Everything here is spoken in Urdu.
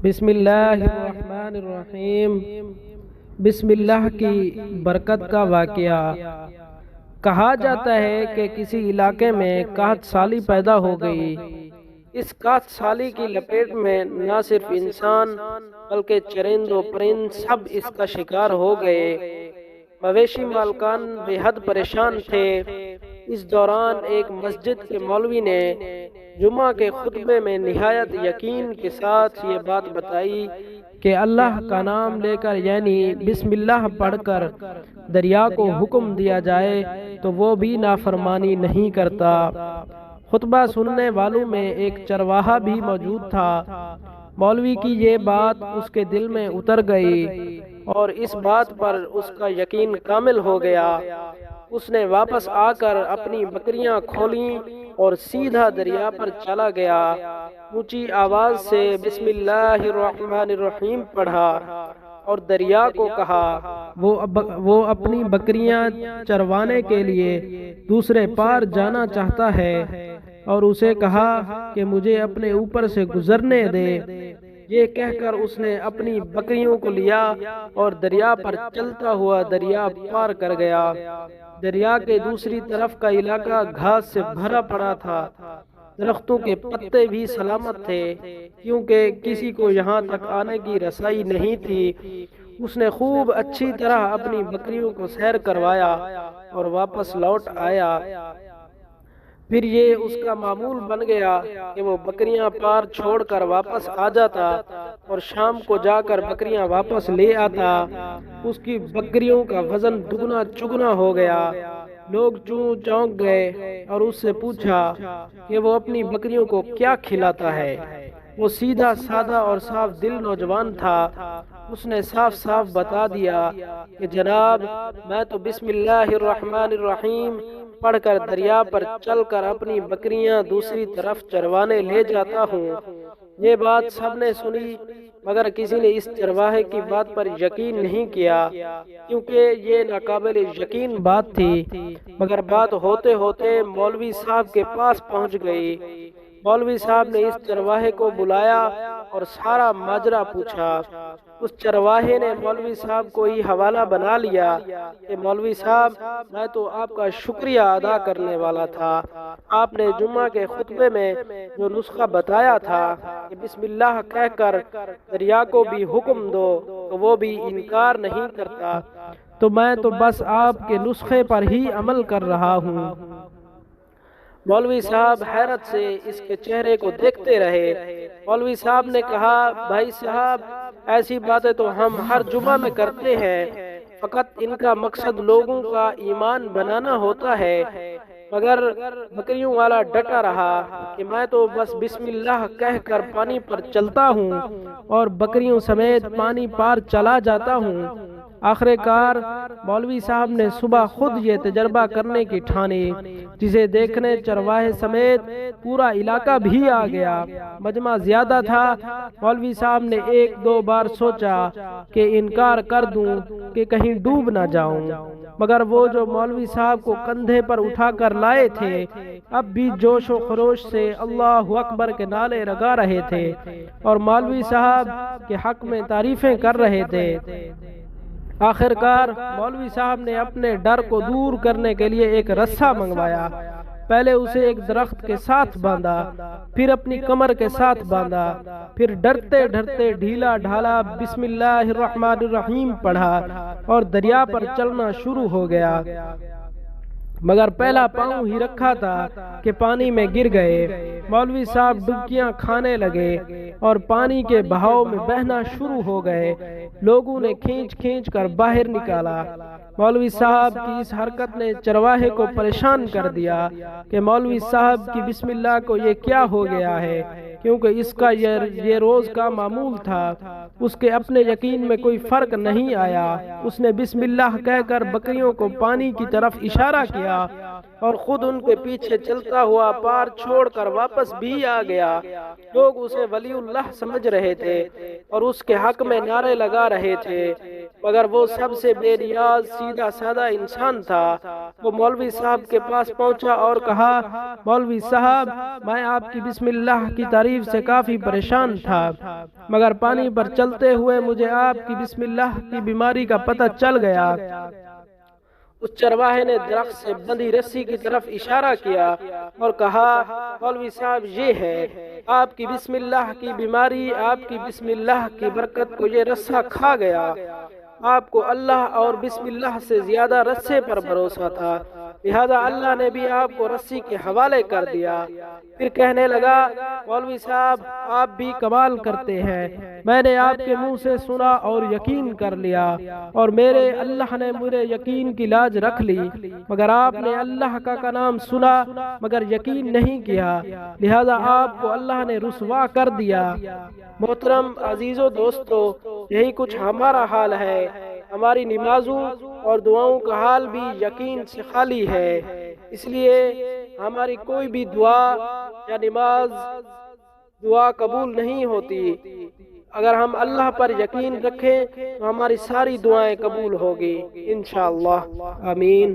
بسم اللہ الرحمن الرحیم۔ بسم اللہ کی برکت کا واقعہ۔ کہا جاتا ہے کہ کسی علاقے میں قحط سالی پیدا ہو گئی۔ اس قحط سالی کی لپیٹ میں نہ صرف انسان بلکہ چرند و پرند سب اس کا شکار ہو گئے۔ مویشی مالکان بے حد پریشان تھے۔ اس دوران ایک مسجد کے مولوی نے جمعہ کے خطبے میں نہایت یقین کے ساتھ یہ بات بتائی کہ اللہ کا نام لے کر یعنی بسم اللہ پڑھ کر دریا کو حکم دیا جائے تو وہ بھی نافرمانی نہیں کرتا۔ خطبہ سننے والوں میں ایک چرواہا بھی موجود تھا۔ مولوی کی یہ بات اس کے دل میں اتر گئی اور اس بات پر اس کا یقین کامل ہو گیا۔ اس نے واپس آ کر اپنی بکریاں کھولیں اور سیدھا دریا پر چلا گیا۔ اونچی آواز سے بسم اللہ الرحمن الرحیم پڑھا اور دریا کو کہا وہ اپنی بکریاں چروانے کے لیے دوسرے پار جانا چاہتا ہے، اور اسے کہا کہ مجھے اپنے اوپر سے گزرنے دے۔ یہ کہہ کر اس نے اپنی بکریوں کو لیا اور دریا پر چلتا ہوا دریا پار کر گیا۔ دریا کے دوسری طرف کا علاقہ گھاس سے بھرا پڑا تھا۔ درختوں کے پتے بھی سلامت تھے کیونکہ کسی کو یہاں تک آنے کی رسائی نہیں تھی۔ اس نے خوب اچھی طرح اپنی بکریوں کو سیر کروایا اور واپس لوٹ آیا۔ پھر یہ اس کا معمول بن گیا کہ وہ بکریاں پار چھوڑ کر واپس آ جاتا اور شام کو جا کر بکریاں واپس لے آتا۔ اس کی بکریوں کا وزن دگنا چگنا ہو گیا۔ لوگ چونک گئے اور اس سے پوچھا کہ وہ اپنی بکریوں کو کیا کھلاتا ہے۔ وہ سیدھا سادہ اور صاف دل نوجوان تھا۔ اس نے صاف صاف بتا دیا کہ جناب، میں تو بسم اللہ الرحمن الرحیم پڑھ کر دریا پر چل کر اپنی بکریاں دوسری طرف چروانے لے جاتا ہوں۔ یہ بات سب نے سنی مگر کسی نے اس چرواہے کی بات پر یقین نہیں کیا کیونکہ یہ ناقابل یقین بات تھی۔ مگر بات ہوتے ہوتے مولوی صاحب کے پاس پہنچ گئی۔ مولوی صاحب نے اس چرواہے کو بلایا اور سارا ماجرا پوچھا۔ اس چرواہے نے مولوی صاحب کو ہی حوالہ بنا لیا کہ مولوی صاحب، میں تو آپ کا شکریہ ادا کرنے والا تھا۔ آپ نے جمعہ کے خطبے میں جو نسخہ بتایا تھا کہ بسم اللہ کہہ کر دریا کو بھی حکم دو تو وہ بھی انکار نہیں کرتا، تو میں تو بس آپ کے نسخے پر ہی عمل کر رہا ہوں۔ مولوی صاحب حیرت سے اس کے چہرے کو دیکھتے رہے۔ مولوی صاحب نے کہا، بھائی صاحب، ایسی باتیں تو ہم ہر جمعہ میں کرتے ہیں، فقط ان کا مقصد لوگوں کا ایمان بنانا ہوتا ہے۔ مگر بکریوں والا ڈٹا رہا کہ میں تو بس بسم اللہ کہہ کر پانی پر چلتا ہوں اور بکریوں سمیت پانی پار چلا جاتا ہوں۔ آخر کار مولوی صاحب نے صبح خود یہ تجربہ کرنے کی ٹھانی، جسے دیکھنے چرواہے سمیت پورا علاقہ بھی آ گیا۔ مجمع زیادہ تھا۔ مولوی صاحب نے ایک دو بار سوچا کہ انکار کر دوں کہ کہیں ڈوب نہ جاؤں، مگر وہ جو مولوی صاحب کو کندھے پر اٹھا کر لائے تھے اب بھی جوش و خروش سے اللہ اکبر کے نعرے لگا رہے تھے اور مولوی صاحب کے حق میں تعریفیں کر رہے تھے۔ آخر کار مولوی صاحب نے اپنے ڈر کو دور کرنے کے لیے ایک رسہ منگوایا۔ پہلے اسے ایک درخت کے ساتھ باندھا، پھر اپنی کمر کے ساتھ باندھا، پھر ڈرتے ڈرتے ڈھیلا ڈھالا بسم اللہ الرحمن الرحیم پڑھا اور دریا پر چلنا شروع ہو گیا۔ مگر پہلا پاؤں ہی رکھا تھا کہ پانی میں گر گئے۔ مولوی صاحب ڈبکیاں کھانے لگے اور پانی کے بہاؤ میں بہنا شروع ہو گئے۔ لوگوں نے کھینچ کھینچ کر باہر نکالا۔ مولوی صاحب کی اس حرکت نے چرواہے کو پریشان کر دیا کہ مولوی صاحب کی بسم اللہ کو یہ کیا ہو گیا ہے، کیونکہ اس کا یہ روز کا معمول تھا۔ اس کے اپنے یقین میں کوئی فرق نہیں آیا۔ اس نے بسم اللہ کہہ کر بکریوں کو پانی کی طرف اشارہ کیا اور خود ان کے پیچھے چلتا ہوا پار چھوڑ کر واپس بھی آ گیا۔ لوگ اسے ولی اللہ سمجھ رہے تھے اور اس کے حق میں نعرے لگا رہے تھے۔ مگر وہ سب سے بے نیاز سیدھا سادہ انسان تھا۔ وہ مولوی صاحب کے پاس پہنچا اور کہا، مولوی صاحب، میں آپ کی بسم اللہ کی تعریف سے کافی پریشان تھا، مگر پانی پر چلتے ہوئے مجھے آپ کی بسم اللہ کی بیماری کا پتہ چل گیا۔ اس چرواہے نے درخت سے بندھی رسی کی طرف اشارہ کیا اور کہا، مولوی صاحب، یہ ہے آپ کی بسم اللہ کی بیماری۔ آپ کی بسم اللہ کی برکت کو یہ رسہ کھا گیا۔ آپ کو اللہ اور بسم اللہ سے زیادہ رسے پر بھروسہ تھا، لہذا اللہ نے بھی آپ کو رسی کے حوالے کر دیا۔ پھر کہنے لگا، مولوی صاحب، آپ بھی کمال کرتے ہیں۔ میں نے آپ کے منہ سے سنا اور یقین کر لیا، اور میرے اللہ نے میرے یقین کی لاج رکھ لی، مگر آپ نے اللہ کا نام سنا مگر یقین نہیں کیا، لہذا آپ کو اللہ نے رسوا کر دیا۔ محترم عزیزو دوستو، یہی کچھ ہمارا حال ہے۔ ہماری نمازوں اور دعاؤں کا حال بھی یقین سے خالی ہے، اس لیے ہماری کوئی بھی دعا یا نماز دعا قبول نہیں ہوتی۔ اگر ہم اللہ پر یقین رکھیں تو ہماری ساری دعائیں قبول ہوگی انشاءاللہ۔ آمین۔